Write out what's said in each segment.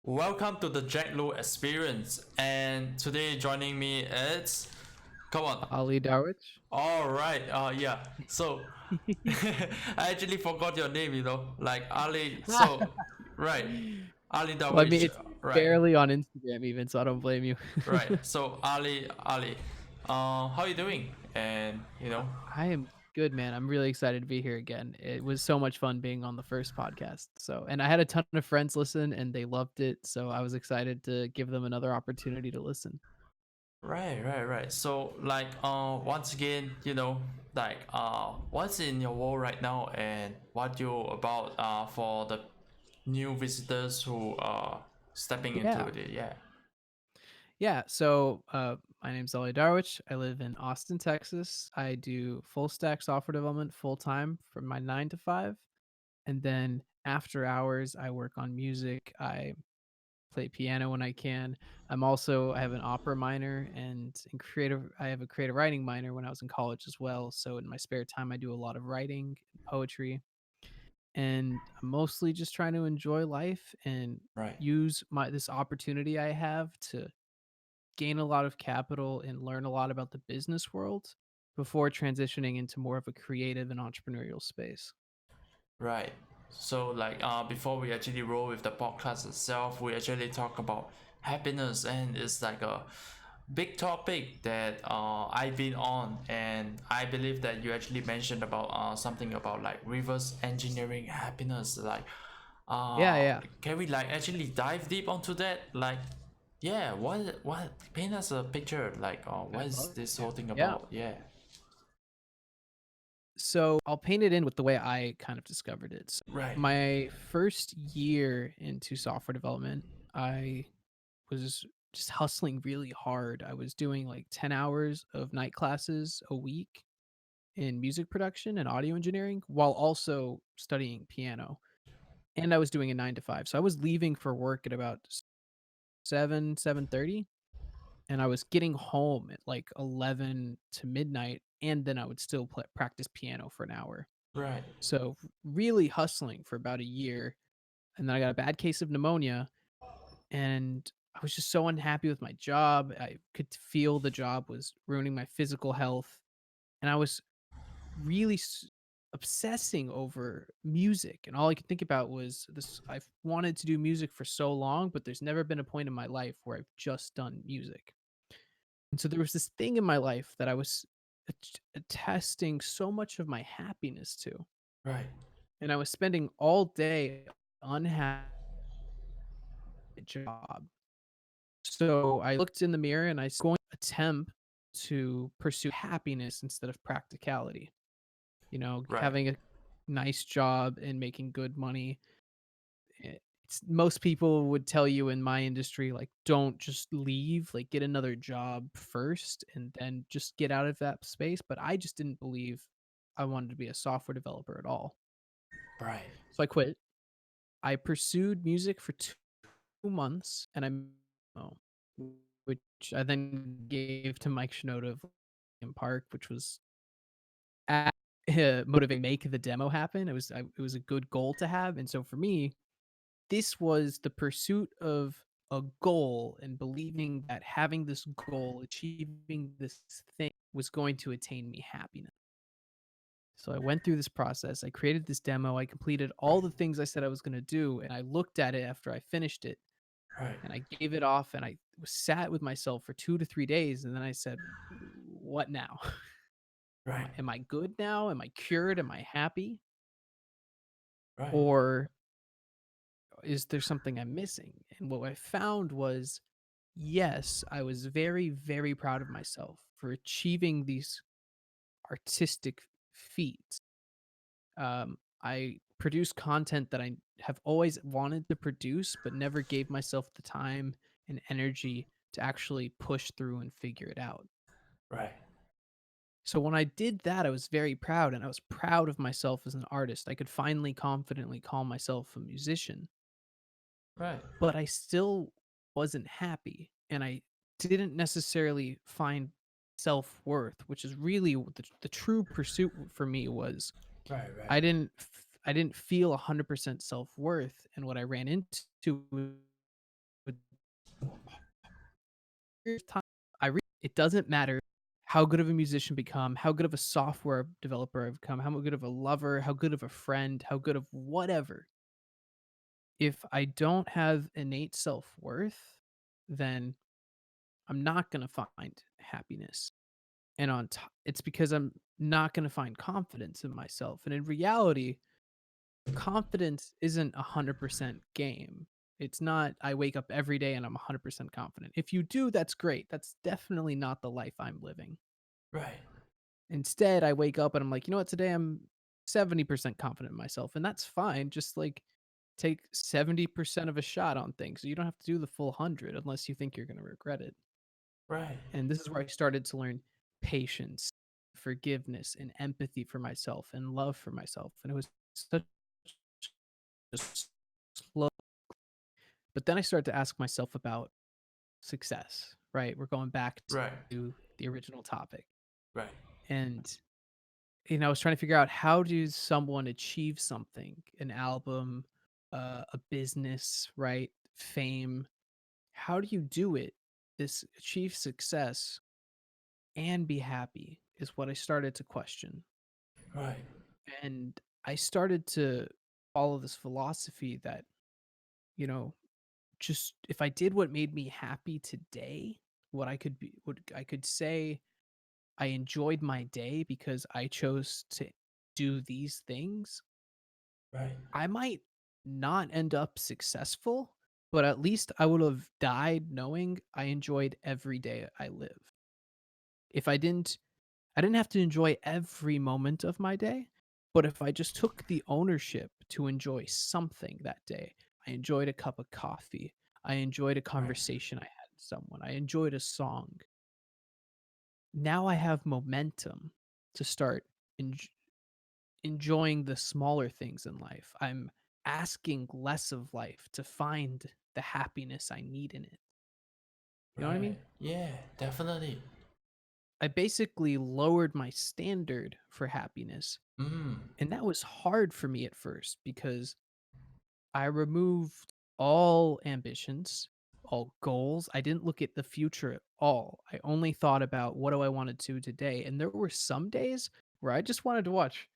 Welcome to the Jack Lu experience. And today joining me is, come on. Ali Darwiche. All right. Yeah. So I actually forgot your name. Like Ali. So right, Ali Well, I mean, Darwiche. it's Right. barely on Instagram even, so I don't blame you. Right. So Ali. How you doing? And I am good, man. I'm really excited to be here again. It was so much fun being on the first podcast. And I had a ton of friends listen and they loved it. So I was excited to give them another opportunity to listen. right. So like once again, like what's in your world right now and what you about for the new visitors who are stepping into Yeah. it. Yeah. Yeah. So my name's Ali Darwich. I live in Austin, Texas. I do full stack software development full time from my 9 to 5. And then after hours, I work on music. I play piano when I can. I have an opera minor and in creative I have a creative writing minor when I was in college as well. So in my spare time I do a lot of writing and poetry and I'm mostly just trying to enjoy life and Right. use my this opportunity I have to gain a lot of capital and learn a lot about the business world before transitioning into more of a creative and entrepreneurial space. Right. So like before we actually roll with the podcast itself, we actually talk about happiness, and it's like a big topic that I've been on, and I believe that you actually mentioned about something about like reverse engineering happiness. Like Yeah, yeah. can we like actually dive deep onto that? Like yeah, what paint us a picture like what I'd is love this whole to. thing Yeah. about? Yeah. So I'll paint it in with the way I kind of discovered it. So Right. my first year into software development, I was just hustling really hard. I was doing like 10 hours of night classes a week in music production and audio engineering while also studying piano. And I was doing a 9 to 5. So I was leaving for work at about 7:30, and I was getting home at like 11 to midnight. And then I would still practice piano for an hour. Right. So really hustling for about a year, and then I got a bad case of pneumonia, and I was just so unhappy with my job. I could feel the job was ruining my physical health, and I was really obsessing over music, and all I could think about was this. I've wanted to do music for so long, but there's never been a point in my life where I've just done music. And so there was this thing in my life that I was attesting so much of my happiness to, Right. and I was spending all day unhappy at job. So I looked in the mirror and I was going to attempt to pursue happiness instead of practicality. Right. Having a nice job and making good money. Most people would tell you in my industry, like, don't just leave, like, get another job first and then just get out of that space. But I just didn't believe I wanted to be a software developer at all. Right. So I quit. I pursued music for 2 months, and oh, which I then gave to Mike Shinoda of Linkin Park, which was at motivate make the demo happen. It was a good goal to have, and so for me, this was the pursuit of a goal and believing that having this goal, achieving this thing was going to attain me happiness. So I went through this process. I created this demo. I completed all the things I said I was going to do, and I looked at it after I finished it Right. and I gave it off and I was sat with myself for 2 to 3 days and then I said, "What now? Right. Am I good now? Am I cured? Am I happy? Right. Or is there something I'm missing?" And what I found was, yes, I was very, very proud of myself for achieving these artistic feats. I produce content that I have always wanted to produce, but never gave myself the time and energy to actually push through and figure it out. Right. So when I did that, I was very proud and I was proud of myself as an artist. I could finally confidently call myself a musician, Right. but I still wasn't happy and I didn't necessarily find self-worth, which is really what the true pursuit for me was. Right. Right. I didn't feel 100% self-worth, and what I ran into of time, it doesn't matter how good of a musician become, how good of a software developer I've become, how good of a lover, how good of a friend, how good of whatever. If I don't have innate self-worth, then I'm not gonna find happiness. And it's because I'm not gonna find confidence in myself. And in reality, confidence isn't 100% game. It's not I wake up every day and I'm 100% confident. If you do, that's great. That's definitely not the life I'm living. Right. Instead, I wake up and I'm like, you know what, today I'm 70% confident in myself. And that's fine. Just like take 70% of a shot on things. So you don't have to do the full 100 unless you think you're going to regret it. Right. And this is where I started to learn patience, forgiveness, and empathy for myself and love for myself. And it was such a slow. But then I started to ask myself about success, right? We're going back Right. to the original topic. Right. And I was trying to figure out how does someone achieve something, an album, a business, right? Fame. How do you do it? This achieve success and be happy is what I started to question. Right. And I started to follow this philosophy that, you know, just if I did what made me happy today, what I could say I enjoyed my day because I chose to do these things, Right. I might not end up successful, but at least I would have died knowing I enjoyed every day I live. If I didn't have to enjoy every moment of my day, but if I just took the ownership to enjoy something that day, I enjoyed a cup of coffee, I enjoyed a Right. conversation I had with someone, I enjoyed a song. Now I have momentum to start enj- enjoying the smaller things in life. I'm asking less of life to find the happiness I need in it. You know what I Right. mean? Yeah, definitely. I basically lowered my standard for happiness. Mm. And that was hard for me at first because I removed all ambitions, all goals. I didn't look at the future at all. I only thought about what do I want to do today. And there were some days where I just wanted to watch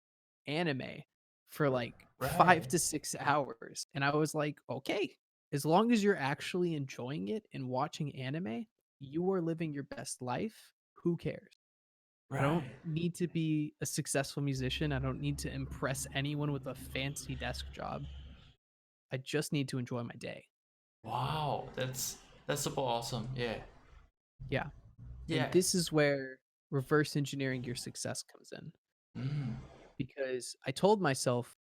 anime for like Right. 5 to 6 hours. And I was like, okay, as long as you're actually enjoying it and watching anime, you are living your best life. Who cares? I don't Right. need to be a successful musician. I don't need to impress anyone with a fancy desk job. I just need to enjoy my day. Wow. That's super awesome. Yeah. Yeah. And Yeah. this is where reverse engineering your success comes in Mm. because I told myself,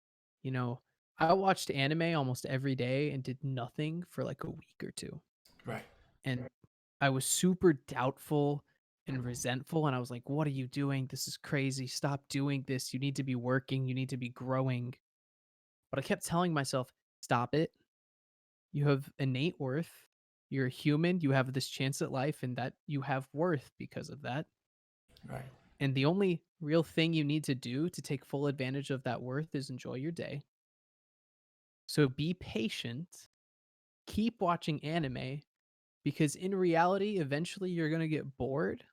you know, I watched anime almost every day and did nothing for like a week or two. Right. And I was super doubtful and resentful. And I was like, what are you doing? This is crazy. Stop doing this. You need to be working. You need to be growing. But I kept telling myself, stop it. You have innate worth. You're a human. You have this chance at life, and that you have worth because of that. Right. And the only real thing you need to do to take full advantage of that worth is enjoy your day. So be patient, keep watching anime, because in reality, eventually you're going to get bored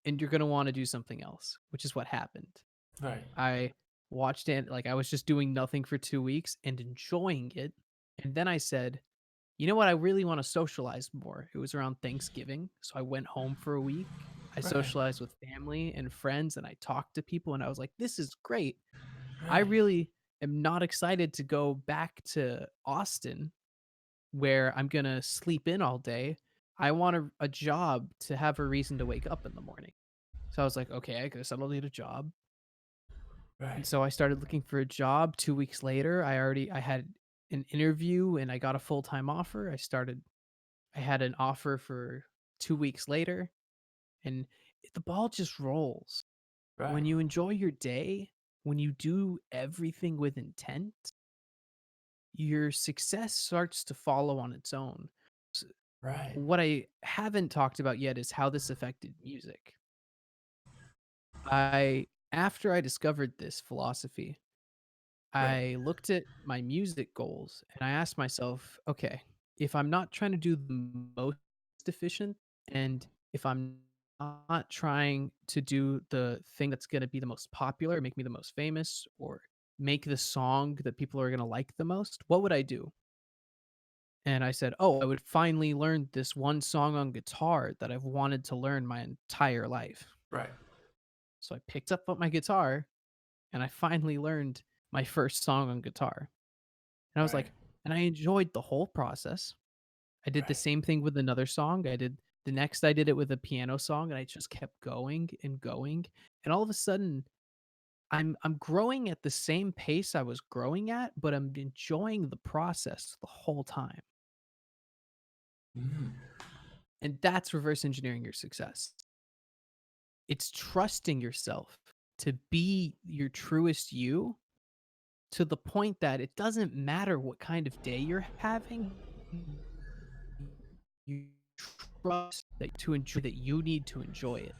and you're going to want to do something else, which is what happened. Right. I watched it, like I was just doing nothing for 2 weeks and enjoying it. And then I said, you know what? I really want to socialize more. It was around Thanksgiving. So I went home for a week. I Right. socialized with family and friends and I talked to people and I was like, this is great. I Right. really am not excited to go back to Austin where I'm going to sleep in all day. I want a job to have a reason to wake up in the morning. So I was like, okay, I guess I'll need a job. And Right. so I started looking for a job. 2 weeks later, I had an interview and I got a full-time offer. I had an offer for 2 weeks later, and the ball just rolls. Right. When you enjoy your day, when you do everything with intent, your success starts to follow on its own. S- Right. What I haven't talked about yet is how this affected music. After I discovered this philosophy, Right. I looked at my music goals and I asked myself, okay, if I'm not trying to do the most efficient And if I'm not trying to do the thing that's going to be the most popular, make me the most famous, or make the song that people are going to like the most, what would I do? And I said, "Oh, I would finally learn this one song on guitar that I've wanted to learn my entire life." Right. So I picked up my guitar and I finally learned my first song on guitar. And I was Right. like, and I enjoyed the whole process. I did the Right. same thing with another song. I did it with a piano song and I just kept going and going. And all of a sudden, I'm growing at the same pace I was growing at, but I'm enjoying the process the whole time. Mm. And that's reverse engineering your success. It's trusting yourself to be your truest you to the point that it doesn't matter what kind of day you're having. You trust that to enjoy that you need to enjoy it.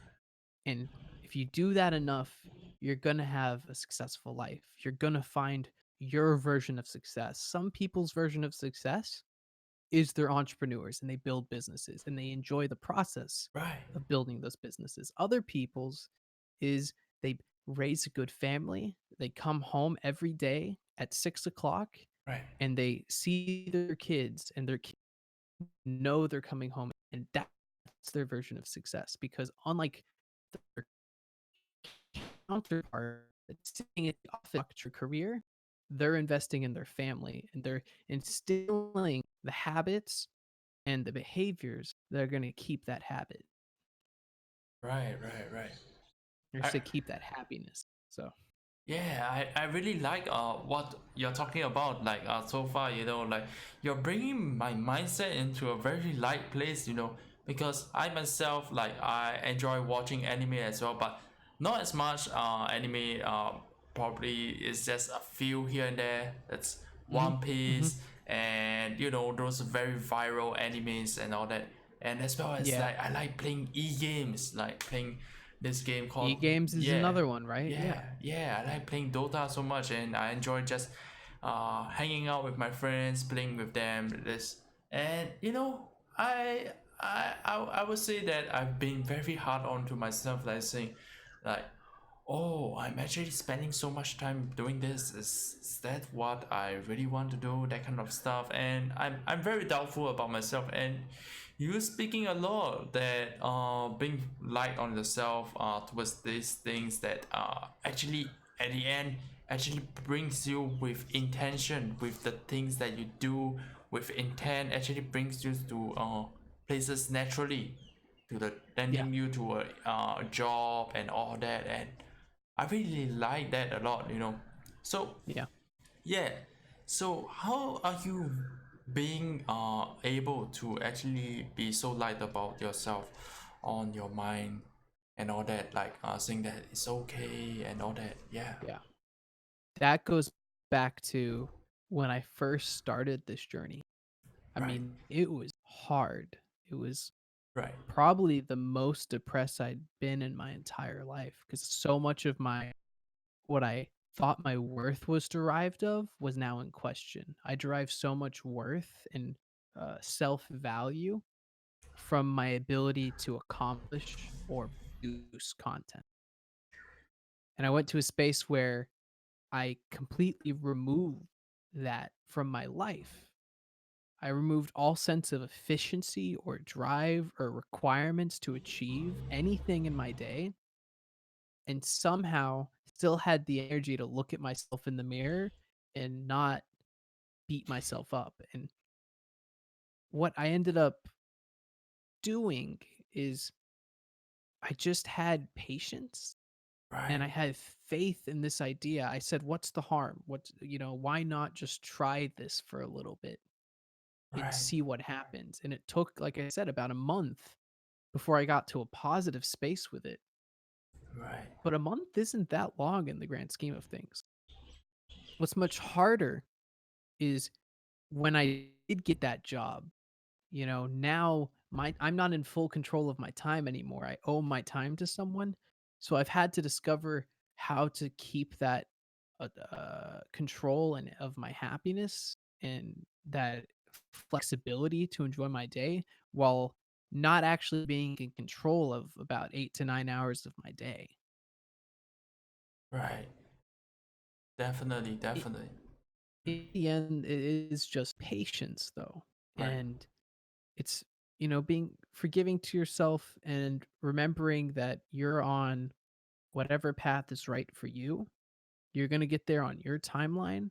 And if you do that enough, you're going to have a successful life. You're going to find your version of success. Some people's version of success is they're entrepreneurs and they build businesses and they enjoy the process Right. of building those businesses. Other people's is they raise a good family. They come home every day at 6 o'clock Right. and they see their kids and their kids know they're coming home. And that's their version of success because unlike their counterpart that's sitting at the office your career, they're investing in their family and they're instilling the habits and the behaviors that are going to keep that habit Right. Right. Right. or I, to keep that happiness. So, Yeah, I really like what you're talking about like so far, like you're bringing my mindset into a very light place, because I myself like I enjoy watching anime as well, but not as much anime probably it's just a few here and there. It's mhm, One mhm. Piece and those very viral animes and all that. And as well as Yeah. like I like playing e-games, like playing this game E called games is yeah another one, right? Yeah. yeah, I like playing Dota so much, and I enjoy just hanging out with my friends, playing with them. This and I would say that I've been very hard on to myself, like saying, like, oh, I'm actually spending so much time doing this. Is that what I really want to do? That kind of stuff, and I'm very doubtful about myself. And you speaking a lot that being light on yourself towards these things that actually at the end actually brings you with intention, with the things that you do with intent, actually brings you to places naturally, to the Yeah. landing you to a job and all that. And I really like that a lot. So Yeah. yeah. So how are you being able to actually be so light about yourself on your mind and all that, like saying that it's okay and all that? Yeah. Yeah. That goes back to when I first started this journey. I Right. mean, it was hard. It was Right. probably the most depressed I'd been in my entire life because so much of my what I thought my worth was derived of was now in question. I derive so much worth and self value from my ability to accomplish or produce content. And I went to a space where I completely removed that from my life. I removed all sense of efficiency or drive or requirements to achieve anything in my day and somehow still had the energy to look at myself in the mirror and not beat myself up. And what I ended up doing is I just had patience and Right. I had faith in this idea. I said, what's the harm? Why not just try this for a little bit and Right. see what happens? And it took, like I said, about a month before I got to a positive space with it. Right. But a month isn't that long in the grand scheme of things. What's much harder is when I did get that job, now I'm not in full control of my time anymore. I owe my time to someone. So I've had to discover how to keep that control and of my happiness and that flexibility to enjoy my day while not actually being in control of about 8 to 9 hours of my day. Right. Definitely, I definitely. In the end, it is just patience, though, Right. and it's, being forgiving to yourself and remembering that you're on whatever path is right for you. You're gonna get there on your timeline,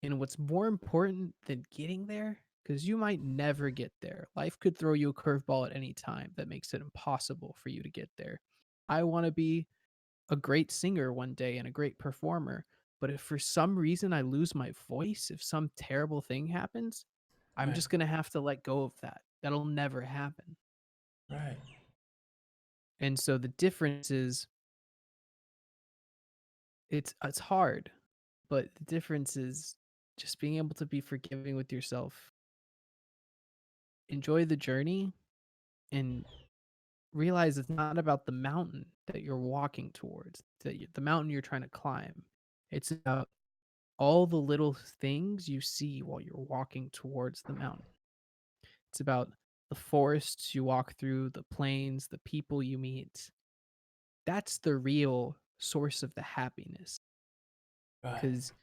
and what's more important than getting there, because you might never get there. Life could throw you a curveball at any time that makes it impossible for you to get there. I wanna be a great singer one day and a great performer. But if for some reason I lose my voice, if some terrible thing happens, I'm Right. just going to have to let go of that. That'll never happen. Right. And so the difference is it's hard, but the difference is just being able to be forgiving with yourself. Enjoy the journey and realize it's not about the mountain that you're walking towards, the mountain you're trying to climb. It's about all the little things you see while you're walking towards the mountain. It's about the forests you walk through, the plains, the people you meet. That's the real source of the happiness. Right. Because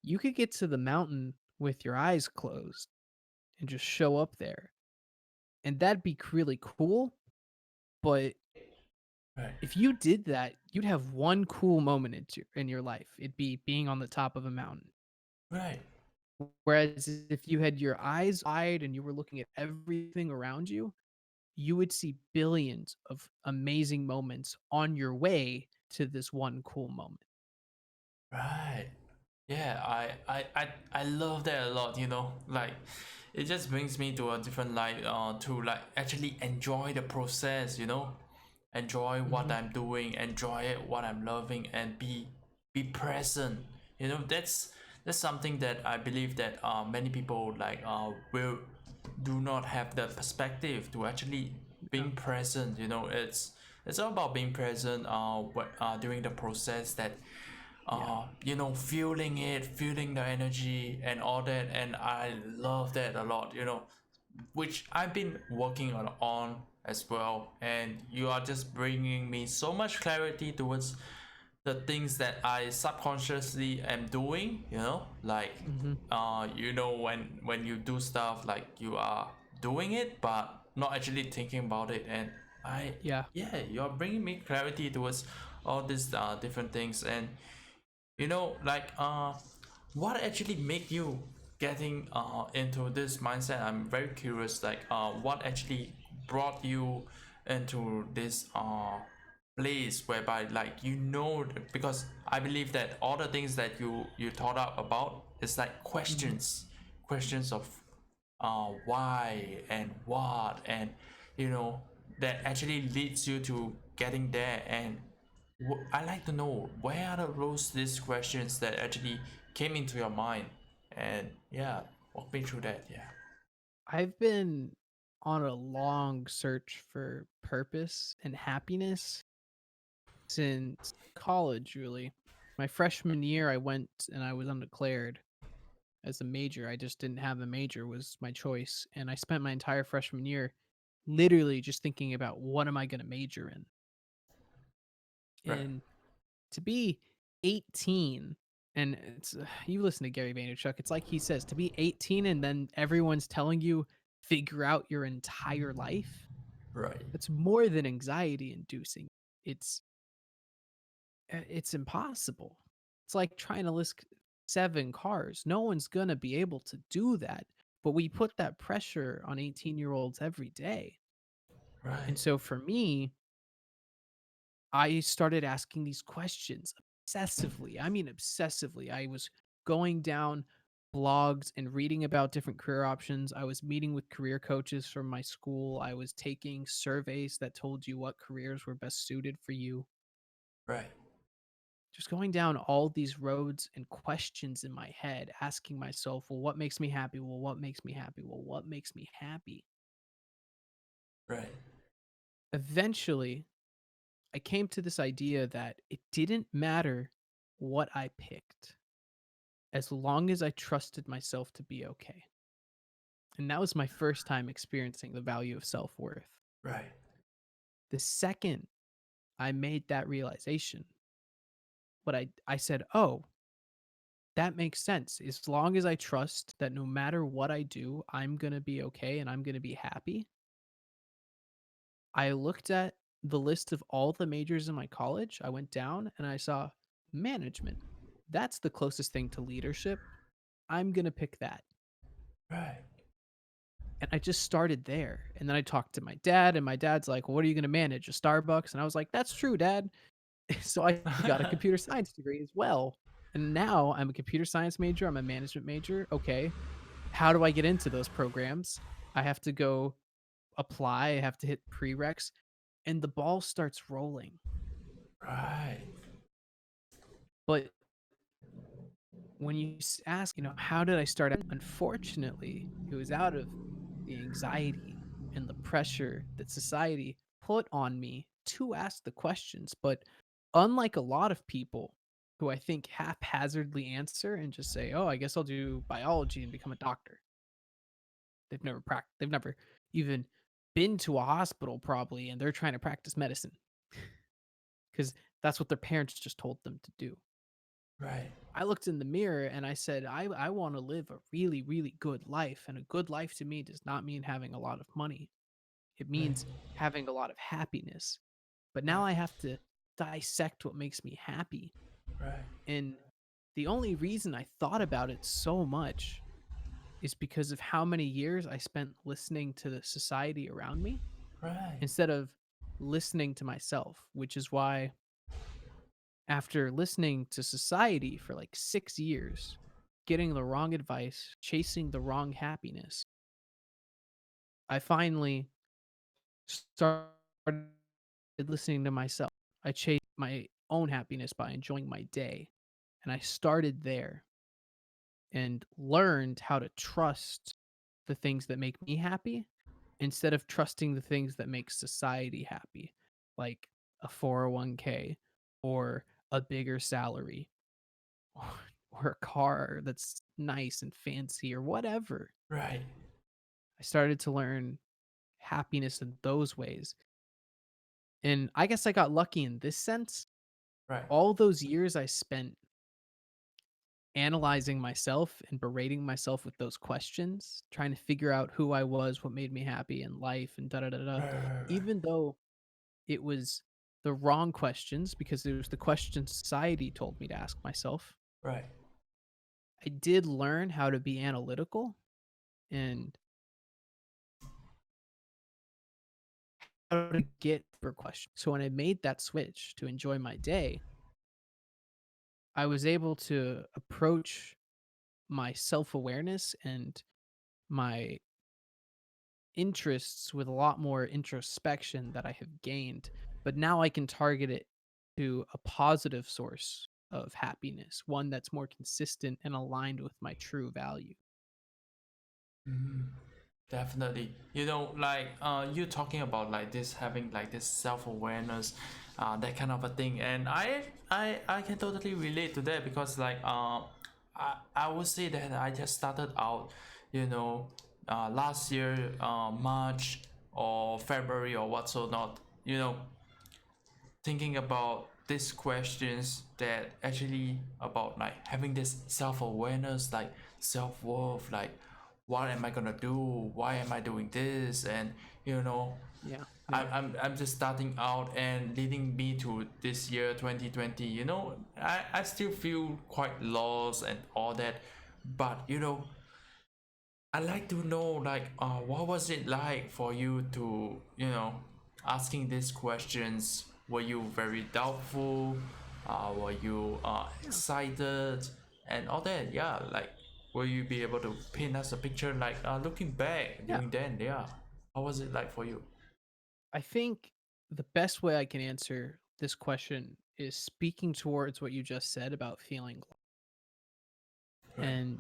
you could get to the mountain with your eyes closed and just show up there. And that'd be really cool. But Right. if you did that, you'd have one cool moment in your life. It'd be being on the top of a mountain. Right. Whereas if you had your eyes wide and you were looking at everything around you, you would see billions of amazing moments on your way to this one cool moment. Right. Yeah, I love that a lot, you know. Like it just brings me to a different light to like actually enjoy the process, you know. Enjoy what Mhm. I'm doing, enjoy it, what I'm loving, and be present. You know, that's something that I believe that many people like will do not have the perspective to actually Yeah. being present. You know, it's all about being present during the process that Yeah. you know, feeling it, feeling the energy and all that, and I love that a lot, you know, which I've been working on as well, and you are just bringing me so much clarity towards the things that I subconsciously am doing, you know, like Mhm. you know, when you do stuff like you are doing it but not actually thinking about it, and I Yeah. yeah, you're bringing me clarity towards all these different things. And you know, like what actually make you getting into this mindset? I'm very curious, like what actually brought you into this place whereby like you know, because I believe that all the things that you thought up about is like Mhm. questions of why and what, and you know, that actually leads you to getting there. And I like to know where are these questions that actually came into your mind, and yeah, walk me through that. Yeah. I've been on a long search for purpose and happiness since college, really. My freshman year, I went and I was undeclared as a major. I just didn't have a major was my choice, and I spent my entire freshman year literally just thinking about what am I going to major in. Right. And to be 18, and you listen to Gary Vaynerchuk, it's like he says to be 18 and then everyone's telling you figure out your entire life. Right. That's more than anxiety inducing. It's it's impossible. It's like trying to list 7 cars. No one's going to be able to do that. But we put that pressure on 18-year-olds every day. And Right. so for me, I started asking these questions obsessively. I mean, obsessively. I was going down blogs and reading about different career options. I was meeting with career coaches from my school. I was taking surveys that told you what careers were best suited for you. Right. Just going down all these roads and questions in my head, asking myself, well, what makes me happy? Well, what makes me happy? Well, what makes me happy? Right. Eventually, I came to this idea that it didn't matter what I picked as long as I trusted myself to be okay. And that was my first time experiencing the value of self worth. Right. The second I made that realization, I said, "Oh, that makes sense. As long as I trust that no matter what I do, I'm going to be okay and I'm going to be happy." I looked at the list of all the majors in my college. I went down and I saw management. That's the closest thing to leadership. I'm going to pick that. Right. And I just started there. And then I talked to my dad, and my dad's like, "Well, what are you going to manage? A Starbucks?" And I was like, "That's true, dad." So I got a computer science degree as well. And now I'm a computer science major. I'm a management major. Okay. How do I get into those programs? I have to go apply. I have to hit prereqs, and the ball starts rolling. Right. But when you ask, how did I start out? Unfortunately, it was out of the anxiety and the pressure that society put on me to ask the questions. But unlike a lot of people who I think haphazardly answer and just say, "Oh, I guess I'll do biology and become a doctor." They've never even been to a hospital probably, and they're trying to practice medicine because that's what their parents just told them to do. Right. I looked in the mirror and I said, I want to live a really, really good life. And a good life to me does not mean having a lot of money. It Right. means having a lot of happiness. But now Right. I have to dissect what makes me happy. Right. And the only reason I thought about it so much is because of how many years I spent listening to the society around me Right. instead of listening to myself, which is why after listening to society for like 6 years, getting the wrong advice, chasing the wrong happiness, I finally started listening to myself. I chased my own happiness by enjoying my day. And I started there and learned how to trust the things that make me happy instead of trusting the things that make society happy, like a 401k or a bigger salary or, or a car that's nice and fancy or whatever. Right. I started to learn happiness in those ways. And I guess I got lucky in this sense. Right. All those years I spent analyzing myself and berating myself with those questions, trying to figure out who I was, what made me happy in life, and da da da da. Right. Right. Even though it was the wrong questions, because it was the questions society told me to ask myself, Right. I did learn how to be analytical and how to get for questions. So when I made that switch to enjoy my day, I was able to approach my self awareness and my interests with a lot more introspection that I have gained. But now I can target it to a positive source of happiness, one that's more consistent and aligned with my true value. Mhm. Definitely. Like you talking about like this having like this self-awareness, that kind of a thing. And I can totally relate to that because like I would say that I just started out, you know, last year, March or February or what so not, thinking about these questions that actually about like having this self-awareness, like self-worth, like what am I gonna do, why am I doing this, and you know Yeah, I'm, yeah, I'm, I'm just starting out and leading me to this year 2020. I still feel quite lost and all that, but I like to know like what was it like for you to asking these questions. Were you very doubtful? Were you yeah, excited and all that? Yeah, like will you be able to paint us a picture like looking back yeah. during then? Yeah, how was it like for you? I think the best way I can answer this question is speaking towards what you just said about feeling. Right, And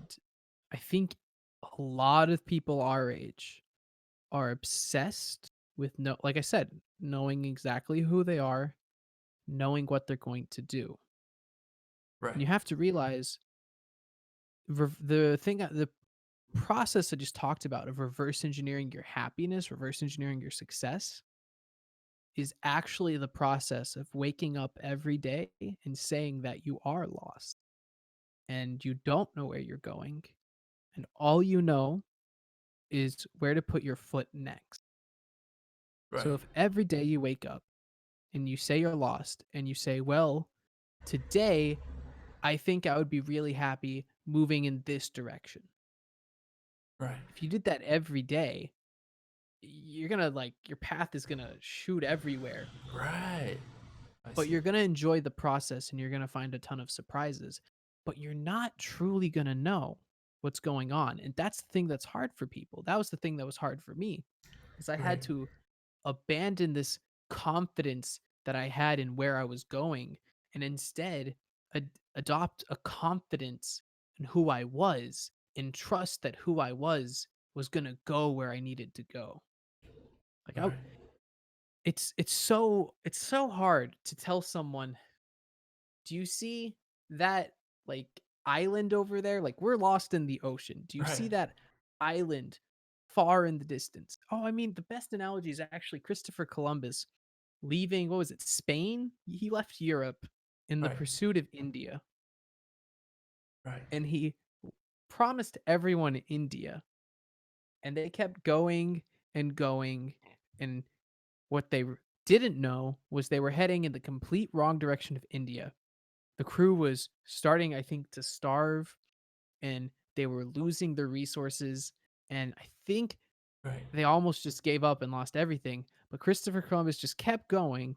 I think a lot of people our age are obsessed with like I said, knowing exactly who they are, knowing what they're going to do. And right, you have to realize the process I just talked about of reverse engineering your happiness, reverse engineering your success. is actually the process of waking up every day and saying that you are lost and you don't know where you're going, and all you know is where to put your foot next. So Right. if every day you wake up and you say you're lost and you say, well, today I think I would be really happy moving in this direction. Right. If you did that every day, you're gonna like your path is gonna shoot everywhere, Right. I but see. you're gonna enjoy the process and you're gonna find a ton of surprises. But you're not truly gonna know what's going on. And that's the thing that's hard for people. That was the thing that was hard for me, is I Right. had to abandon this confidence that I had in where I was going and instead adopt a confidence in who I was and trust that who I was going to go where I needed to go. Like I Right. it's so hard to tell someone, "Do you see that like island over there? Like we're lost in the ocean. Do you Right. see that island far in the distance?" Oh, I mean, the best analogy is actually Christopher Columbus leaving, what was it, Spain? He left Europe in the Right. pursuit of India, Right. and he promised everyone India, and they kept going and going, and what they didn't know was they were heading in the complete wrong direction of India. The crew was starting, I think, to starve, and they were losing their resources, and I think Right. they almost just gave up and lost everything, but Christopher Columbus just kept going.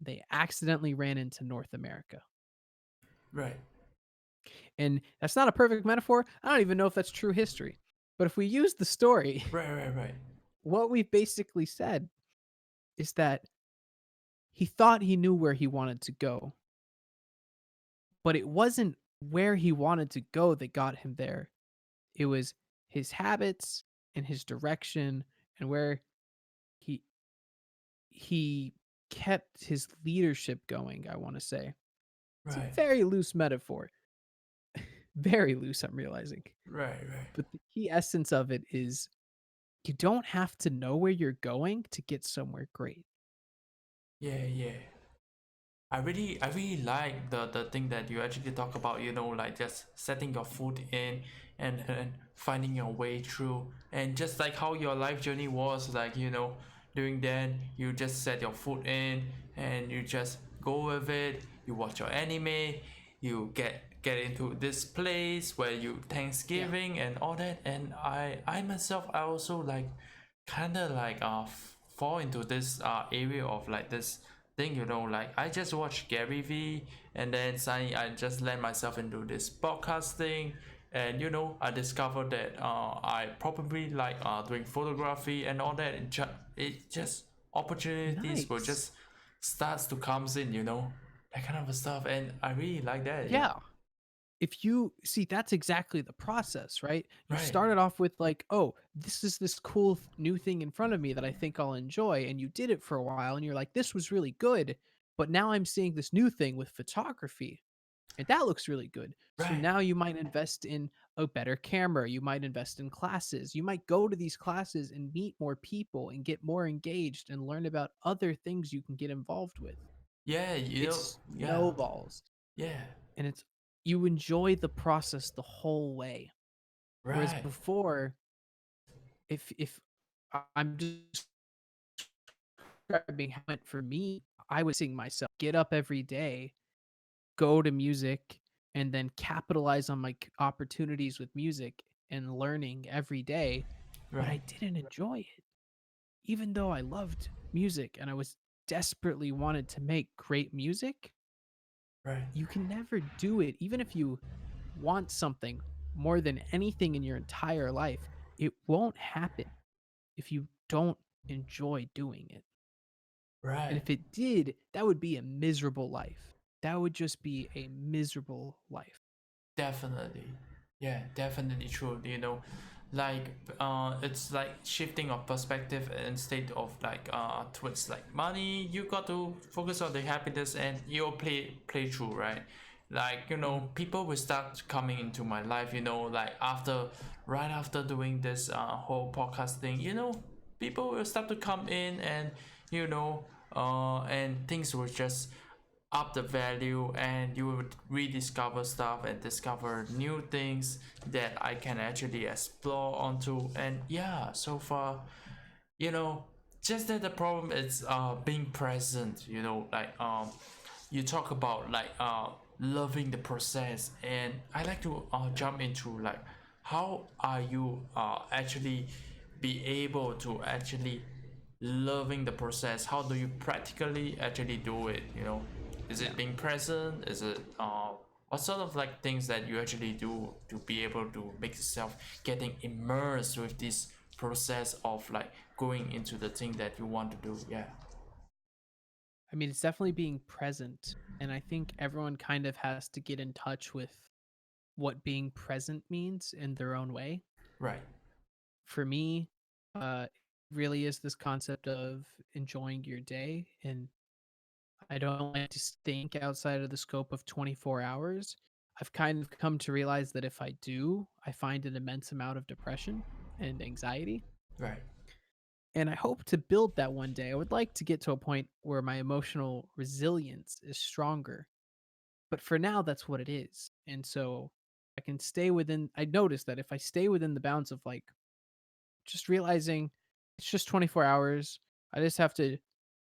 They accidentally ran into North America. Right. And that's not a perfect metaphor. I don't even know if that's true history. But if we use the story, Right. Right. Right. what we've basically said is that he thought he knew where he wanted to go, but it wasn't where he wanted to go that got him there. It was his habits and his direction and where he he kept his leadership going, I want to say. It's a Right. very loose metaphor. Very loose, I'm realizing. Right. Right. But the key essence of it is you don't have to know where you're going to get somewhere great. Yeah. Yeah. I really like the thing that you actually talk about, like just setting your foot in and finding your way through. And just like how your life journey was, like, doing that, you just set your foot in and you just go with it. You watch your anime, you get into this place where you Yeah. Thanksgiving and all that. And I myself, I also like kind of like fall into this area of like this thing, like I just watched Gary V, and then suddenly I just land myself into this podcast thing. And I discovered that I probably like doing photography and all that. It just opportunities will Nice. just starts to comes in, that kind of stuff. And I really like that. Yeah. Yeah. If you see, that's exactly the process, right? You Right. started off with like, oh, this is this cool new thing in front of me that I think I'll enjoy. And you did it for a while and you're like, this was really good. But now I'm seeing this new thing with photography and that looks really good. So Right. now you might invest in a better camera. You might invest in classes. You might go to these classes and meet more people and get more engaged and learn about other things you can get involved with. Yeah. It Yeah. snowballs, Yeah. and it's you enjoy the process the whole way. Whereas Right. before, if I'm just describing how it went for me, I was seeing myself get up every day, go to music, and then capitalize on my opportunities with music and learning every day, but Right. I didn't enjoy it. Even though I loved music and I was desperately wanted to make great music, Right. you can never do it. Even if you want something more than anything in your entire life, it won't happen if you don't enjoy doing it. And Right. if it did, that would be a miserable life. That would just be a miserable life. Definitely. Yeah, definitely true. Like it's like shifting of perspective instead of like towards like money. You got to focus on the happiness and you'll play through, right? Like, Mhm. people will start coming into my life, like right after doing this whole podcast thing, people will start to come in and you know and things will just up the value, and you will rediscover stuff and discover new things that I can actually explore onto. And yeah, so far, you know, just that the problem is being present, you talk about loving the process, and I like to jump into like how are you actually be able to actually loving the process. How do you practically actually do it, is Yeah. it being present, is it what sort of like things that you actually do to be able to make yourself getting immersed with this process of like going into the thing that you want to do? Yeah. I mean, it's definitely being present. And I think everyone kind of has to get in touch with what being present means in their own way. Right. For me, really is this concept of enjoying your day. And I don't like to think outside of the scope of 24 hours. I've kind of come to realize that if I do, I find an immense amount of depression and anxiety. Right. And I hope to build that one day. I would like to get to a point where my emotional resilience is stronger. But for now, that's what it is. And so I can stay within, I noticed that if I stay within the bounds of like just realizing it's just 24 hours, I just have to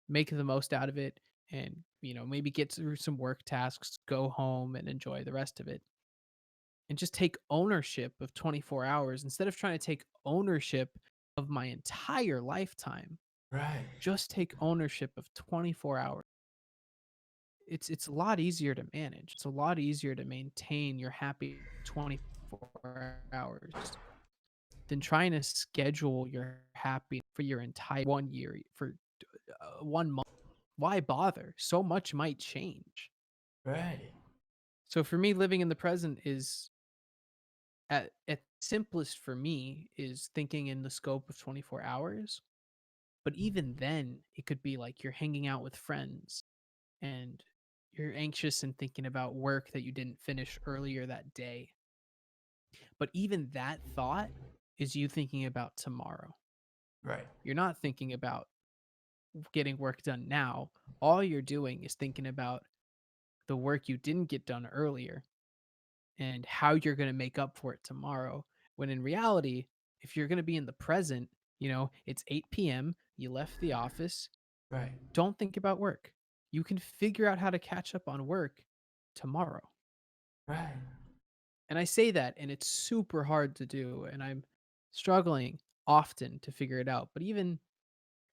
make the most out of it and, maybe get through some work tasks, go home and enjoy the rest of it. And just take ownership of 24 hours instead of trying to take ownership of my entire lifetime. Right. Just take ownership of 24 hours. It's a lot easier to manage. It's a lot easier to maintain your happy 24 hours than trying to schedule your happy for your entire 1 year, for 1 month. Why bother? So much might change. Right. So for me, living in the present is at simplest for me is thinking in the scope of 24 hours. But even then, it could be like you're hanging out with friends and you're anxious and thinking about work that you didn't finish earlier that day. But even that thought is you thinking about tomorrow. Right. You're not thinking about getting work done now. All you're doing is thinking about the work you didn't get done earlier and how you're going to make up for it tomorrow. When in reality, if you're going to be in the present, it's 8 p.m., you left the office, Right. don't think about work. You can figure out how to catch up on work tomorrow. Right. And I say that, and it's super hard to do. And I'm struggling often to figure it out. But even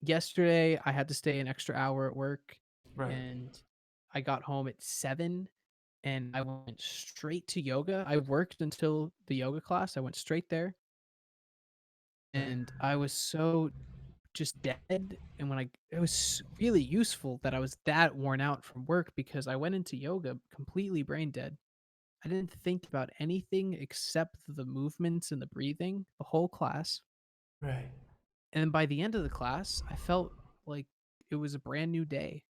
yesterday, I had to stay an extra hour at work, Right. and I got home at 7 and I went straight to yoga. I worked until the yoga class. I went straight there, Right. and I was so just dead. And it was really useful that I was that worn out from work because I went into yoga completely brain dead. I didn't think about anything except the movements and the breathing the whole class. Right. And then by the end of the class, I felt like it was a brand new day.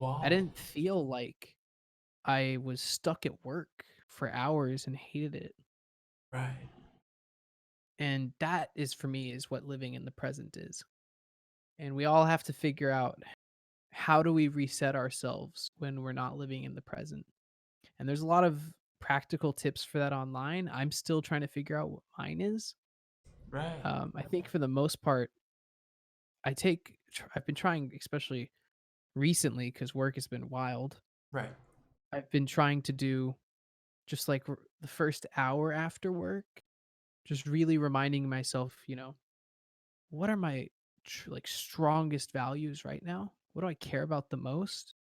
I Wow. didn't feel like I was stuck at work for hours and hated it. Right. And that is for me is what living in the present is. And we all have to figure out how do we reset ourselves when we're not living in the present. And there's a lot of practical tips for that online. I'm still trying to figure out what mine is. Right. I think for the most part, I've been trying, especially recently, because work has been wild. Right. I've been trying to do just like the first hour after work, just really reminding myself, what are my like strongest values right now? What do I care about the most?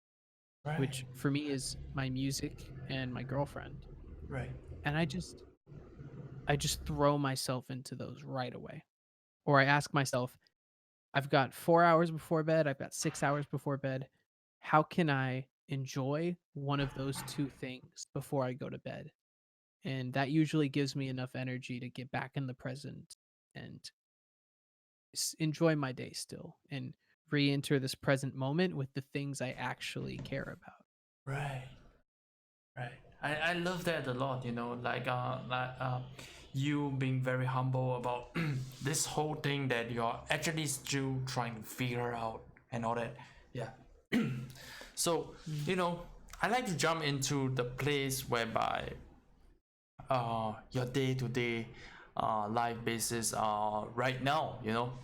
Right. Which for me is my music and my girlfriend. Right. And I just throw myself into those right away. Or I ask myself, I've got 4 hours before bed, I've got 6 hours before bed. How can I enjoy one of those two things before I go to bed? And that usually gives me enough energy to get back in the present and enjoy my day still and re-enter this present moment with the things I actually care about. Right. Right. I love that a lot, you being very humble about this whole thing that you're actually still trying to figure out and all that. Yeah. So, Mm. you know, I like to jump into the place whereby your day-to-day life basis right now,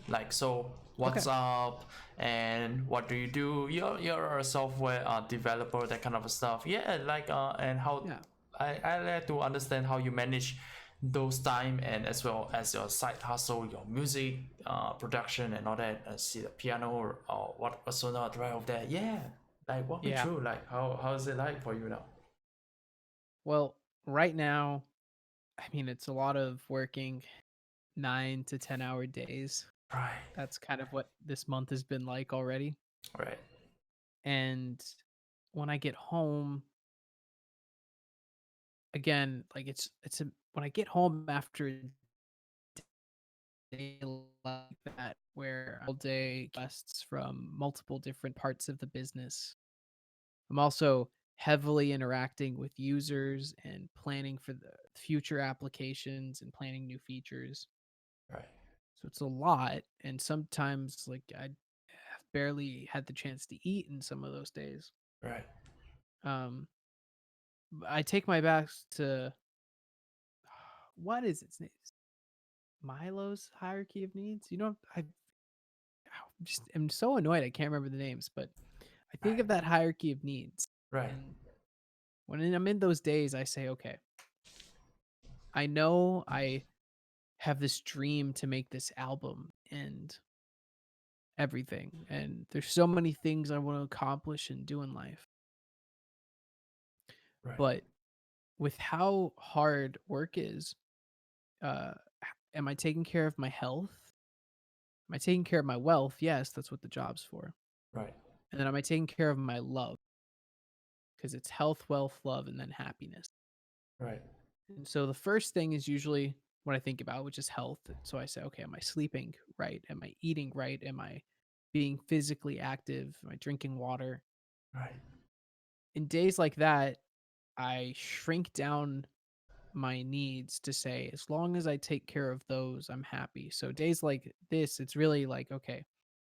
like, so Okay. what's up and what do you do? You're a software developer, that kind of stuff. Yeah, like and how Yeah. I like to understand how you manage those time, and as well as your side hustle, your music production and all that. See the piano, or what's on the right of that. Yeah, like walk me Yeah. through, like how is it like for you now? Well, right now, I mean, it's a lot of working 9 to 10 hour days. Right, That's kind of what this month has been like already. right, And when I get home, again, like when I get home after a day like that, where all day guests from multiple different parts of the business, I'm also heavily interacting with users and planning for the future applications and planning new features. right, So it's a lot, and sometimes like I have barely had the chance to eat in some of those days. right, Um, I take my back to what is its name? Milo's hierarchy of needs. I just am so annoyed I can't remember the names, but I think right, of that hierarchy of needs, right, and when I'm in those days, I say, okay, I know I have this dream to make this album and everything, and there's so many things I want to accomplish and do in life, right, but with how hard work is, am I taking care of my health? Am I taking care of my wealth? Yes, that's what the job's for. right, And then am I taking care of my love? Because it's health, wealth, love, and then happiness. right, And so the first thing is usually what I think about, which is health. So I say, okay, am I sleeping right? Am I eating right? Am I being physically active? Am I drinking water? right, In days like that, I shrink down my needs to say, as long as I take care of those, I'm happy. So days like this, it's really like, okay,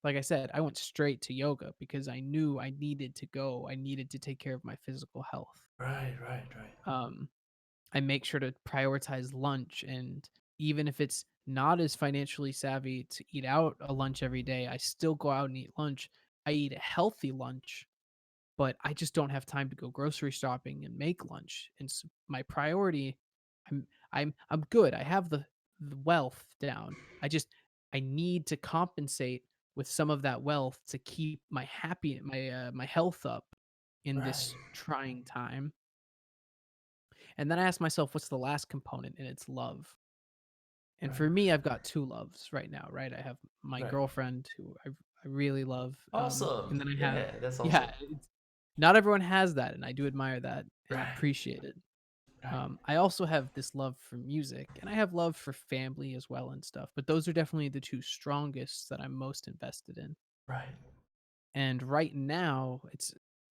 like I said, I went straight to yoga because I knew I needed to go. I needed to take care of my physical health. right, right, right, Um, I make sure to prioritize lunch. And even if it's not as financially savvy to eat out a lunch every day, I still go out and eat lunch. I eat a healthy lunch, but I just don't have time to go grocery shopping and make lunch. And my priority, I'm good. I have the wealth down. I need to compensate with some of that wealth to keep my health up in right, this trying time. And then I ask myself, what's the last component? And it's love. And right, for me, I've got two loves right now, right? I have my right. girlfriend who I really love. Awesome. And then I have, Yeah, that's awesome. yeah, not everyone has that. And I do admire that and Right, appreciate it. right, I also have this love for music and I have love for family as well and stuff. But those are definitely the two strongest that I'm most invested in. right. And right now,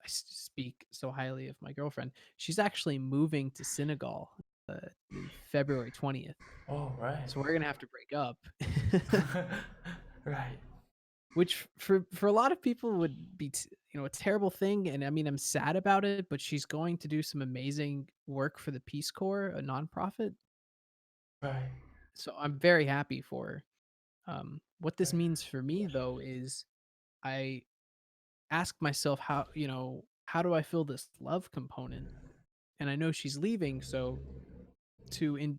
speak so highly of my girlfriend. She's actually moving to Senegal in February 20th. Oh, right. So we're gonna have to break up, Right, which for a lot of people would be a terrible thing. And I mean, I'm sad about it. But she's going to do some amazing work for the Peace Corps, a nonprofit. right, So I'm very happy for her. What this right, means for me though is I ask myself how do I fill this love component? And I know she's leaving, so to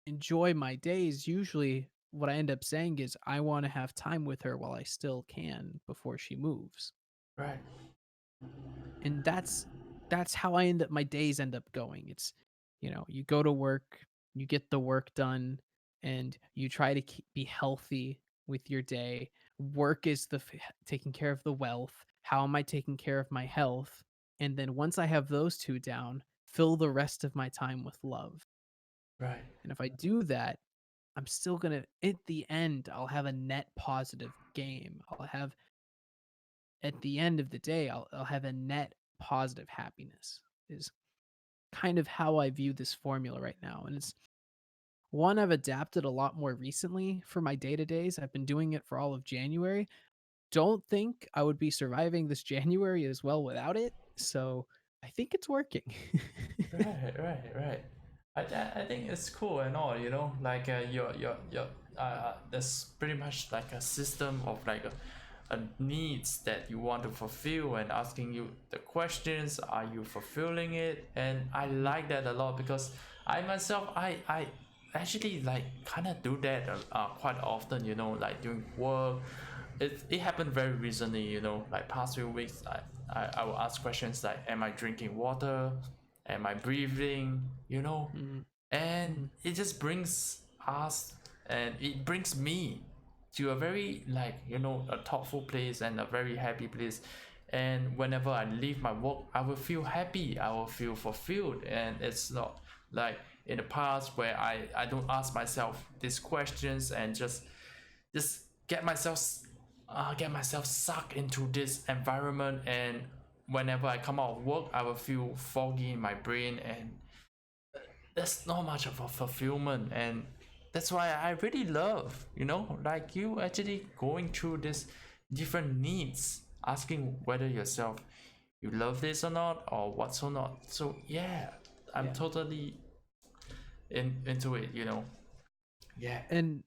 enjoy my days, usually what I end up saying is I want to have time with her while I still can before she moves. right, And that's how my days end up going. It's you go to work, you get the work done, and you try to be healthy with your day. Work is taking care of the wealth. How am I taking care of my health? And then once I have those two down, fill the rest of my time with love. right, And if I do that, I'm still gonna at the end, I'll have a net positive game. I'll have at the end of the day, I'll have a net positive happiness is kind of how I view this formula right now. And it's one I've adapted a lot more recently for my day to days. I've been doing it for all of January, don't think I would be surviving this January as well without it. So I think it's working. Right. I think it's cool and all, you know, like your there's pretty much like a system of like a needs that you want to fulfill and asking you the questions, are you fulfilling it? And I Mhm. like that a lot because I myself I actually like kind of do that quite often, you know, like doing work. It happened very recently, you know, like past few weeks. I will ask questions like, am I drinking water? Am I breathing? You know, Mhm. and Mhm. it just brings us and it brings me to a very like, you know, a thoughtful place and a very happy place. And whenever I leave my work, I will feel happy, I will feel fulfilled. And it's not like in the past where I don't ask myself these questions and just get myself sucked into this environment. And whenever I come out of work, I will feel foggy in my brain, and that's not much of a fulfillment. And that's why I really love, you know, like you actually going through this different needs, asking whether yourself you love this or not or what's or not. So yeah, I'm Yeah. totally into it, you know. Yeah. And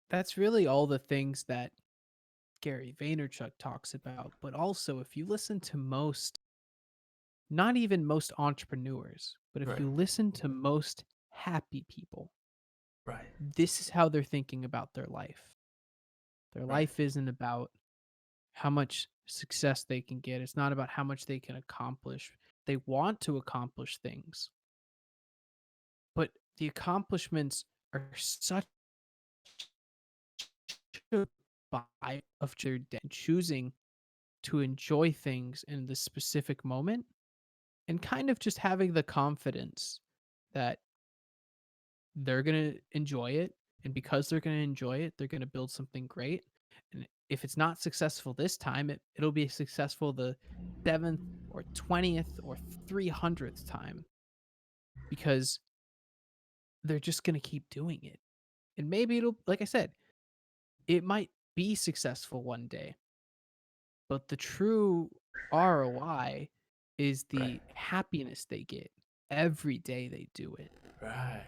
that's really all the things that Gary Vaynerchuk talks about. But also, if you listen to most, not even most entrepreneurs, but if Right. you listen to most happy people, Right. this is how they're thinking about their life. Their Right. life isn't about how much success they can get, it's not about how much they can accomplish. They want to accomplish things, but the accomplishments are such a buy of your day, choosing to enjoy things in this specific moment and kind of just having the confidence that they're going to enjoy it. And because they're going to enjoy it, they're going to build something great. And if it's not successful this time, it'll be successful the 7th or 20th or 300th time because they're just going to keep doing it. And maybe it'll, like I said, it might be successful one day, but the true ROI is Right. the happiness they get every day they do it. Right.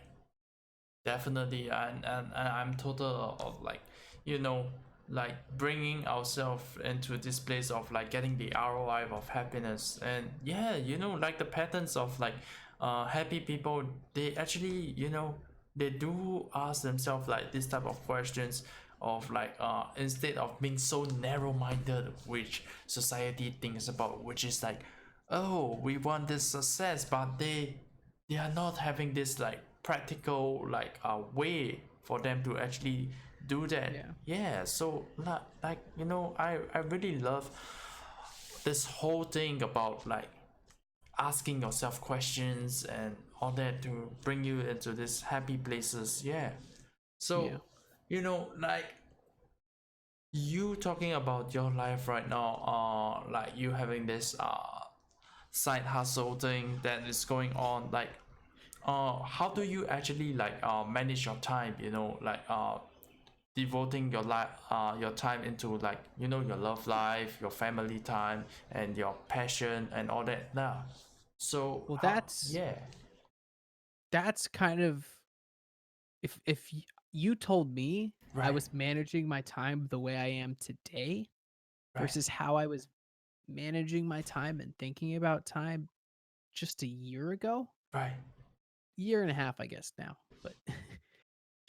Definitely. And I'm total of like, you know, like bringing ourselves into this place of like getting the ROI of happiness. And yeah, you know, like the patterns of like happy people, they actually, you know, they do ask themselves like this type of questions of like instead of being so narrow-minded, which society thinks about, which is like, oh, we want this success, but they are not having this like practical like way for them to actually do that. Yeah. Yeah, so like you know, I really love this whole thing about like asking yourself questions and all that to bring you into these happy places. Yeah, Yeah. so you know, like you talking about your life right now, like you having this side hustle thing that is going on, like how do you actually like manage your time, you know, like devoting your life your time into like, you know, your love life, your family time, and your passion and all that now. So Well, how, yeah. that's kind of if you told me I Right. was managing my time the way I am today Right. versus how I was managing my time and thinking about time just a year ago, Right. year and a half, I guess now, but Yeah.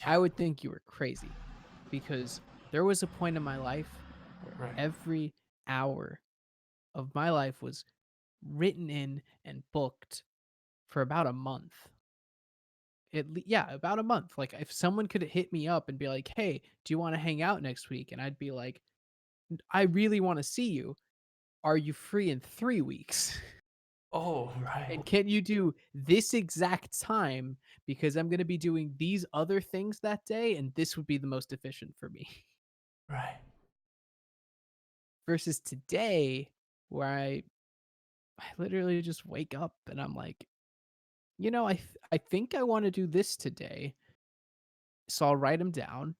I would think you were crazy because there was a point in my life where Right. every hour of my life was written in and booked for about a month. Yeah, about a month. Like if someone could hit me up and be like, "Hey, do you want to hang out next week?" and I'd be like, "I really want to see you. Are you free in 3 weeks?" Oh, right. And can you do this exact time because I'm going to be doing these other things that day and this would be the most efficient for me. Right. Versus today where I literally just wake up and I'm like, "You know, I think I want to do this today." So I'll write them down. And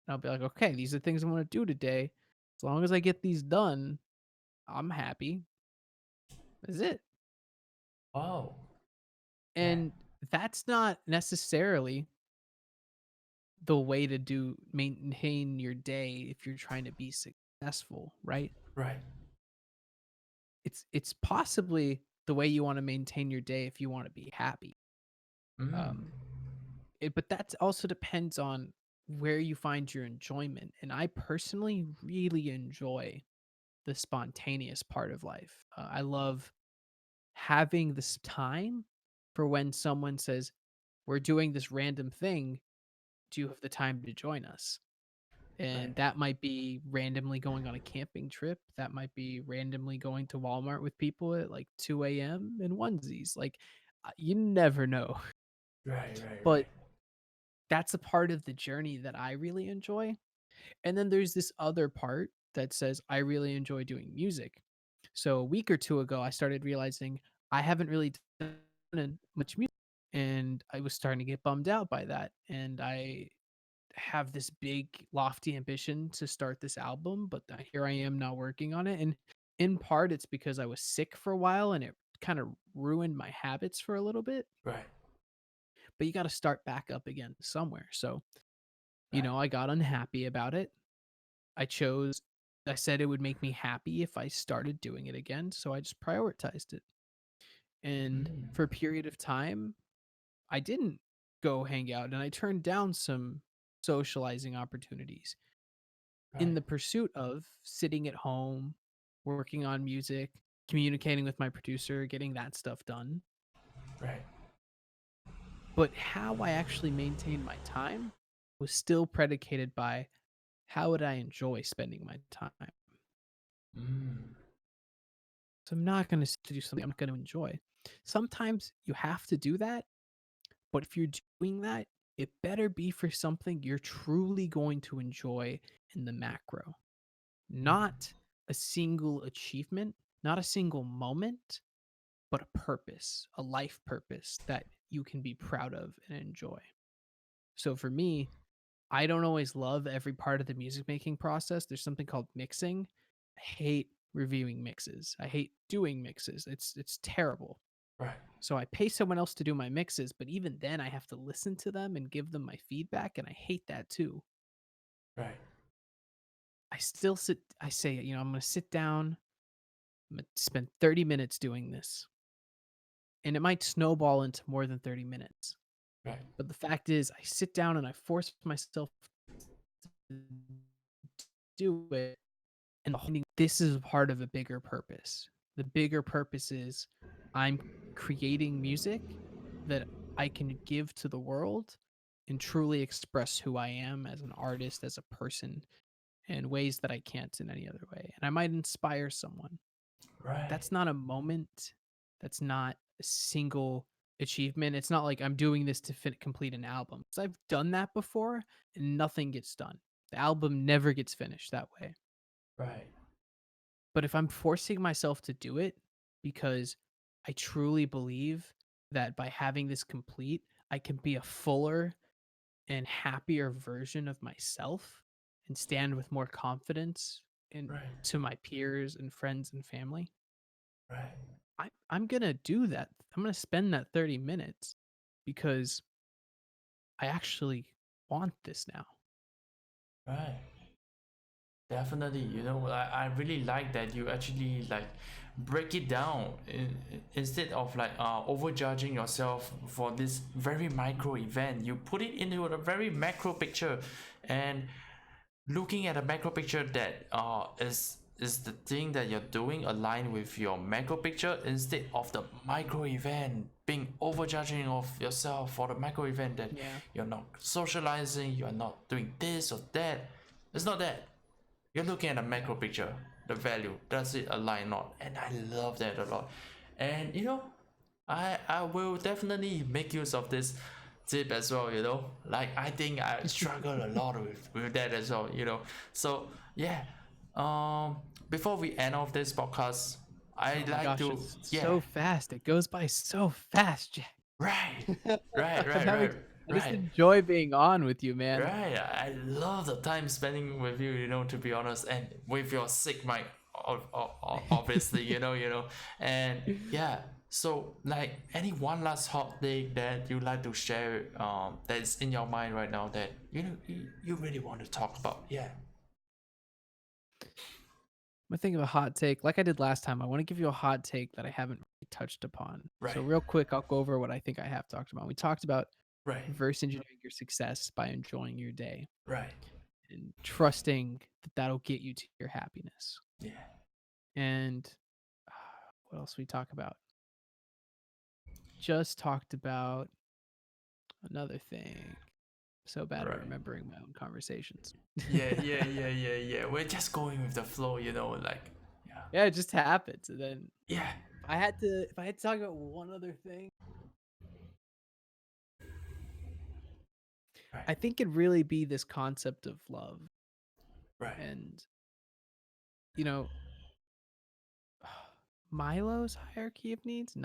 I'll be like, "Okay, these are things I want to do today." As long as I get these done, I'm happy. That's it. Oh, yeah, And that's not necessarily the way to do maintain your day if you're trying to be successful, right? right. It's possibly the way you want to maintain your day if you want to be happy. Mm, Um, but that also depends on where you find your enjoyment. And I personally really enjoy the spontaneous part of life. I love having this time for when someone says, "We're doing this random thing. Do you have the time to join us?" right, And that might be randomly going on a camping trip. That might be randomly going to Walmart with people at like 2 a.m. in onesies. Like, you never know. right, right, But right, that's a part of the journey that I really enjoy. And then there's this other part that says I really enjoy doing music. So a week or two ago, I started realizing I haven't really done much music, and I was starting to get bummed out by that. And I have this big lofty ambition to start this album, but here I am now working on it. And in part, it's because I was sick for a while and it kind of ruined my habits for a little bit. right, But you got to start back up again somewhere. So, right. I got unhappy about it. I chose I said it would make me happy if I started doing it again, so I just prioritized it. And Mm, for a period of time, I didn't go hang out and I turned down some socializing opportunities in right, the pursuit of sitting at home, working on music, communicating with my producer, getting that stuff done. right. But how I actually maintained my time was still predicated by how would I enjoy spending my time. Mm, So I'm not going to do something I'm not going to enjoy. Sometimes you have to do that, but if you're doing that, it better be for something you're truly going to enjoy in the macro, not a single achievement, not a single moment, but a purpose, a life purpose that you can be proud of and enjoy. So for me, I don't always love every part of the music making process. There's something called mixing. I hate reviewing mixes. I hate doing mixes. It's terrible. right, So I pay someone else to do my mixes, but even then I have to listen to them and give them my feedback and I hate that too. right, I say, I'm going to sit down, I'm going to spend 30 minutes doing this. And it might snowball into more than 30 minutes. right, But the fact is I sit down and I force myself to do it. And this is part of a bigger purpose. The bigger purpose is I'm creating music that I can give to the world and truly express who I am as an artist, as a person, in ways that I can't in any other way. And I might inspire someone. right, That's not a moment. That's not a single achievement. It's not like I'm doing this to complete an album. 'Cause I've done that before and nothing gets done. The album never gets finished that way. right, But if I'm forcing myself to do it because I truly believe that by having this complete, I can be a fuller and happier version of myself and stand with more confidence in right, to my peers and friends and family. right, I'm gonna do that. I'm gonna spend that 30 minutes because I actually want this now. right. Definitely, I really like that you actually like break it down instead of like overjudging yourself for this very micro event. You put it into a very macro picture, and looking at a macro picture that is the thing that you're doing aligned with your macro picture instead of the micro event being overjudging of yourself for the micro event that Yeah. you're not socializing, you're not doing this or that. It's not that you're looking at a Yeah. macro picture, the value, does it align or not? And I love that a lot. And I will definitely make use of this tip as well, Like I think I struggle a lot with that as well. So yeah. Um Before we end off this podcast, I Oh my like gosh, to it's yeah, so fast. It goes by so fast, Jack. right, right, I'm right, having right. I just Right. enjoy being on with you, man. Right, I love the time spending with you, to be honest, and with your sick mic, obviously, and yeah. So, like, any one last hot take that you like to share, that's in your mind right now that you really want to talk about? Yeah, I'm gonna think of a hot take like I did last time. I want to give you a hot take that I haven't really touched upon. So right, real quick, I'll go over what I think I have talked about. We talked about right, reverse engineering your success by enjoying your day right, and trusting that that'll get you to your happiness. yeah, And what else we talk about? Just talked about another thing. So bad at right. remembering my own conversations. Yeah. We're just going with the flow, like, yeah, Yeah, it just happens. And then yeah, if I had to talk about one other thing, right, I think it'd really be this concept of love. right, And, you know, Milo's hierarchy of needs,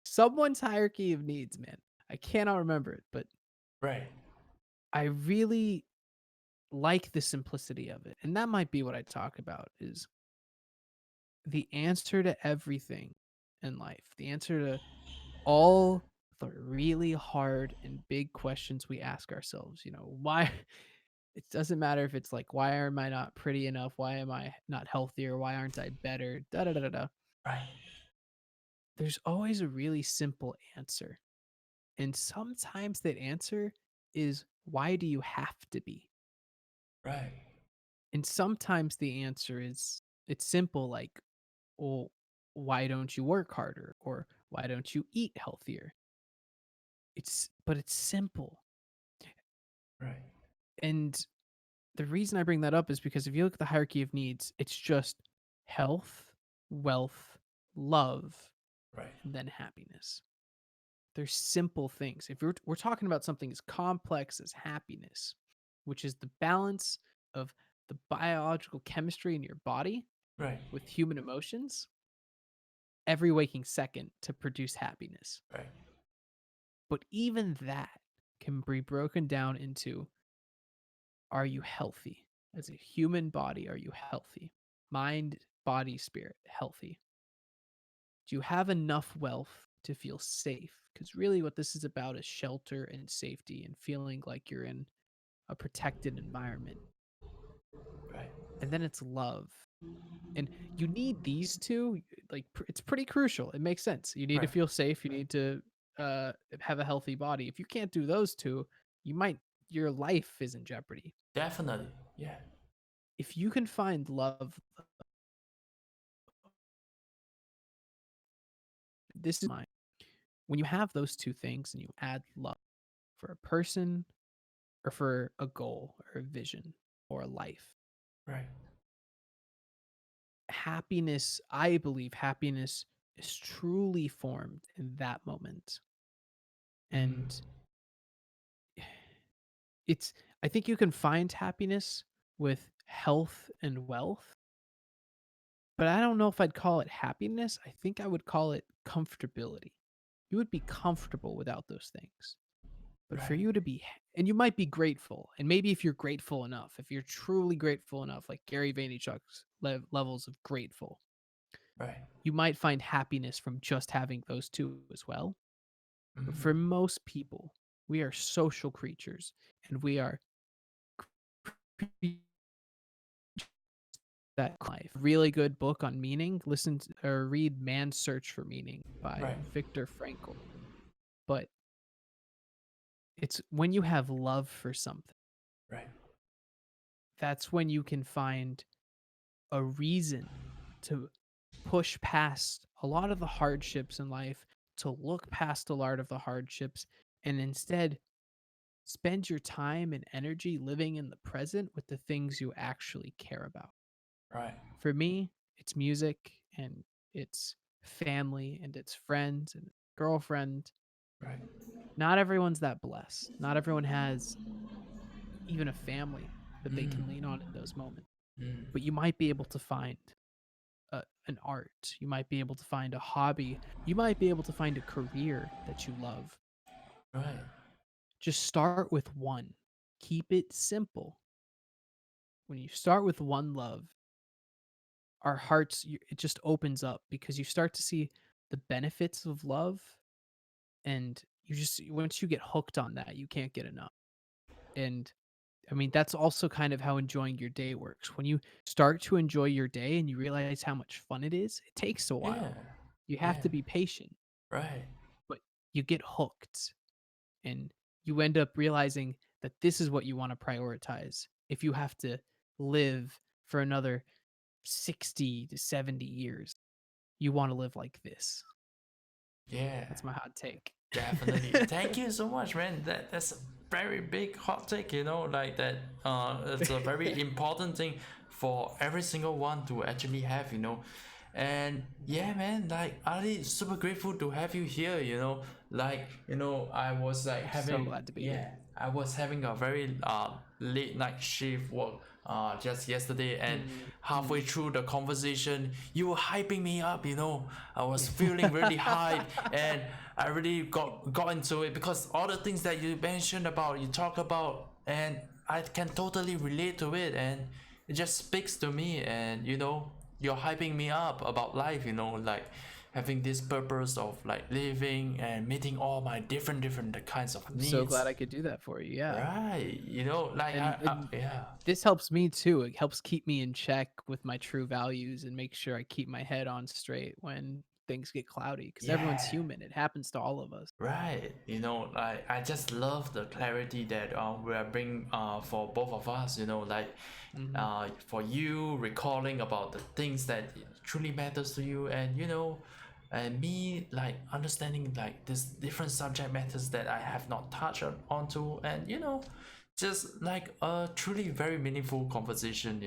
someone's hierarchy of needs, man. I cannot remember it, but right, I really like the simplicity of it. And that might be what I talk about is the answer to everything in life. The answer to all the really hard and big questions we ask ourselves, why it doesn't matter if it's like why am I not pretty enough? Why am I not healthier? Why aren't I better? Da da da da da. right, There's always a really simple answer. And sometimes that answer is why do you have to be? right, And sometimes the answer is it's simple like, well, why don't you work harder or why don't you eat healthier? It's simple. right, And the reason I bring that up is because if you look at the hierarchy of needs, it's just health, wealth, love, right, and then happiness. They're simple things. If we're talking about something as complex as happiness, which is the balance of the biological chemistry in your body right, with human emotions, every waking second to produce happiness. right, But even that can be broken down into are you healthy? As a human body, are you healthy? Mind, body, spirit, healthy. Do you have enough wealth to feel safe? Because really, what this is about is shelter and safety and feeling like you're in a protected environment. right, And then it's love. And you need these two. Like, it's pretty crucial. It makes sense. You need to right. feel safe. You need to have a healthy body. If you can't do those two, you might, your life is in jeopardy. Definitely. Yeah. If you can find love, this is mine. When you have those two things and you add love for a person or for a goal or a vision or a life, Right. happiness, I believe happiness is truly formed in that moment. Mm. And it's, I think you can find happiness with health and wealth, but I don't know if I'd call it happiness. I think I would call it comfortability. You would be comfortable without those things. But for Right. you to be, and you might be grateful, and maybe if you're grateful enough, if you're truly grateful enough, like Gary Vaynerchuk's levels of grateful, Right. you might find happiness from just having those two as well. But Mm. for most people, we are social creatures, and we are that life. Really good book on meaning. Listen or read Man's Search for Meaning by Right. Viktor Frankl. But it's when you have love for something, Right. that's when you can find a reason to push past a lot of the hardships in life, to look past a lot of the hardships, and instead spend your time and energy living in the present with the things you actually care about. Right. For me, it's music and it's family and it's friends and girlfriend. Right. Not everyone's that blessed. Not everyone has even a family that they Mm. can lean on in those moments. Mm. But you might be able to find an art. You might be able to find a hobby. You might be able to find a career that you love. Right. just start with one. Keep it simple. When you start with one love, our hearts, it just opens up because you start to see the benefits of love, and you just, once you get hooked on that, you can't get enough. And I mean, that's also kind of how enjoying your day works. When you start to enjoy your day and you realize how much fun it is, it takes a Yeah, while. You have yeah, to be patient, right. but you get hooked, and you end up realizing that this is what you want to prioritize. If you have to live for another 60 to 70 years, you want to live like this. Yeah. That's my hot take. Definitely. Thank you so much, man. That's a very big hot take, like that. It's a very important thing for every single one to actually have. And yeah, man, like Ali, super grateful to have you here, I was like I'm so having glad to be here. yeah, I was having a very late night shift work just yesterday, and halfway Mm. through the conversation you were hyping me up. I was feeling really hyped, and I really got into it because all the things that you mentioned about, you talk about, and I can totally relate to it, and it just speaks to me. And you're hyping me up about life, like having this purpose of like living and meeting all my different kinds of I'm so glad needs. I could do that for you. Yeah. Right, like And yeah, this helps me too. It helps keep me in check with my true values and make sure I keep my head on straight when things get cloudy, because everyone's yeah. human. It happens to all of us. Right, like I just love the clarity that we are bringing for both of us. Like Hmm. for you recalling about the things that truly matters to you, and and me like understanding like this different subject matters that I have not touched onto, and just like a truly very meaningful conversation.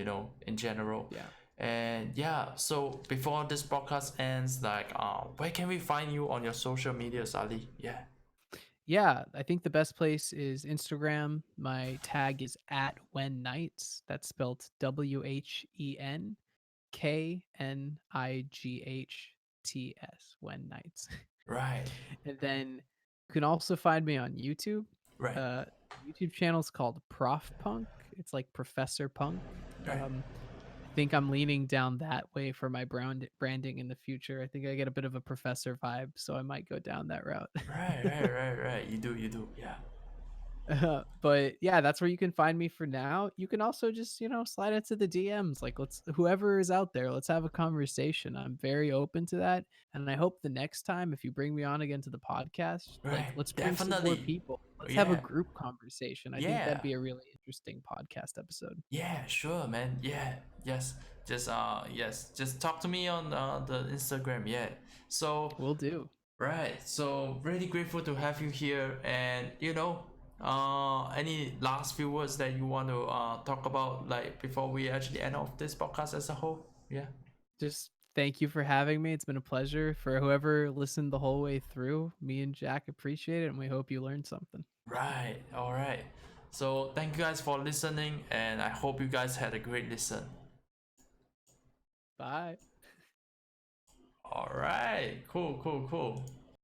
In general. Yeah. And yeah, so before this podcast ends, like, where can we find you on your social medias, Ali? Yeah, Yeah, I think the best place is Instagram. My tag is at when nights. That's spelled WhenKnights. When nights. right, And then you can also find me on YouTube. right, Uh, YouTube channel is called Prof Punk. It's like Professor Punk. right, I think I'm leaning down that way for my branding in the future. I think I get a bit of a professor vibe, so I might go down that route. right. You do, yeah. But yeah, that's where you can find me for now. You can also just, slide into the DMs. Like, let's, whoever is out there, let's have a conversation. I'm very open to that. And I hope the next time, if you bring me on again to the podcast, like, Right, let's bring some more definitely. people. Let's have a Yeah, group conversation. I think that'd yeah, be a really interesting podcast episode. yeah, sure, man. Yeah, yes. Just talk to me on the Instagram. Yeah. So Will do. right. So really grateful to have you here, and any last few words that you want to talk about, like before we actually end off this podcast as a whole? Yeah. Just thank you for having me. It's been a pleasure. For whoever listened the whole way through, me and Jack appreciate it, and we hope you learned something. Right. All right. So thank you guys for listening, and I hope you guys had a great listen. Bye. All right. Cool.